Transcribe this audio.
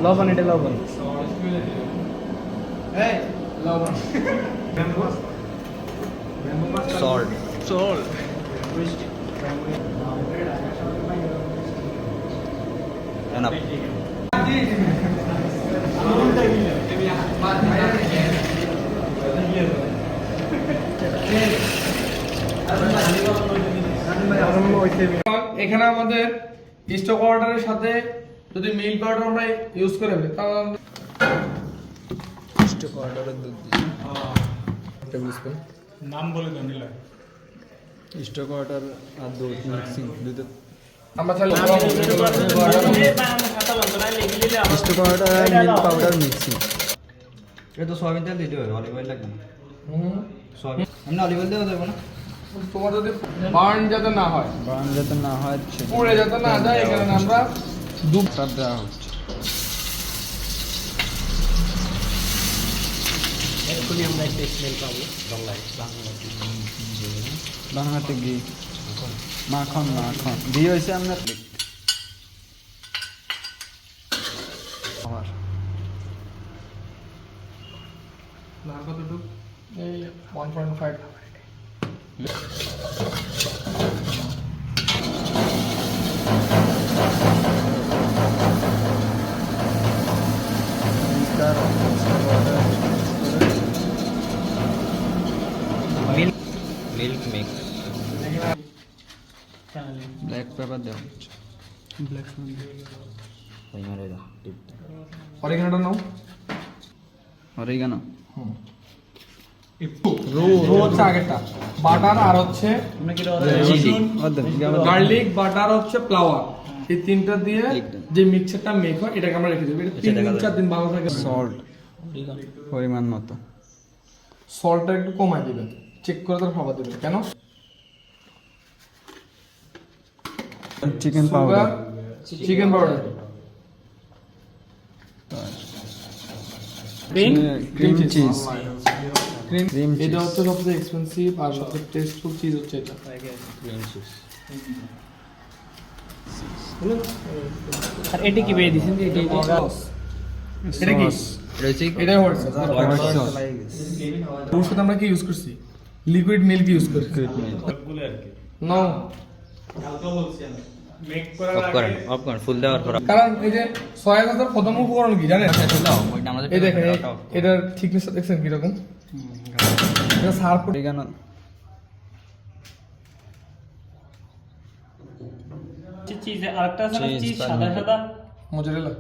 লবণ, এটা লবণ। Salt. Enough. এখানে আমাদের স্টক ওয়াটারের সাথে যদি মিল্ক পাউডার আমরা ইউজ করে ফেলি তাহলে স্টক অর্ডারের দুধ টেবিল স্পুন নাম বলে দাও নিলা। স্টক অর্ডার আর দুধ মিক্সিং দুধ আমরা চাইলে স্টক অর্ডার আর মিল্ক পাউডার মিক্সিং। এটা তো সয়াবিন তেল দিতে হবে, অলিভ অয়েল লাগবে না। সয়াবিন এমনি অলিভ অয়েল দেওয়া যাবে না। তোমার যদি বার্ন যাতে না হয়, বার্ন যাতে না হয় পুড়ে যাতে না যায়, এই কারণে আমরা দুধটা দেওয়া হচ্ছে। এক্ষুনি আমরা একটা স্মেল পাবো বাংলাতে ঘি মাখন মাখন ঘি হয়েছে আপনার কতটুকু এই 1.5 মিল্ক মিক্স। ব্ল্যাক পেপার দেওয়া হচ্ছে। অরিগানোটা নাও। অরিগানো রো হচ্ছে আগেরটা, বাটার আর হচ্ছে গার্লিক, বাটার হচ্ছে ফ্লাওয়ার, এই তিনটা দিয়ে যে মিক্সচারটা মেক হয় এটাকে আমরা রেখে দেবো। এটা 3-4 দিন ভালো থাকে। সল্ট পরিমাণ মতো। সল্টটা একটু কমায় দিবেন, চেক করে তারপর খাবার দিবেন। কেন? Chicken powder chicken powder, cream cheese cream, এটা হচ্ছে সবচেয়ে এক্সপেন্সিভ আর সবচেয়ে টেস্টফুল চিজ হচ্ছে এটা। আর এটা কি বেয়ে দিছেন যে এটা এটা কি? রয়েছে এটাই হোয়াইট সস। ওর সাথে আমরা কি ইউজ করছি? লিকুইড মিল্ক ইউজ করছি। নো, অফ করেন ফুল দেওয়ার পর কারণ এই যে সয়া সসের প্রথম উপকরণ কি জানেন? ওইটা আমাদের এই দেখেন, এটার থিকনেস দেখছেন কিরকম? এটা সার্ভ করে অরিগানো চিজ আরেকটা আছে না, চিজ সাদা সাদা মোজারেলা।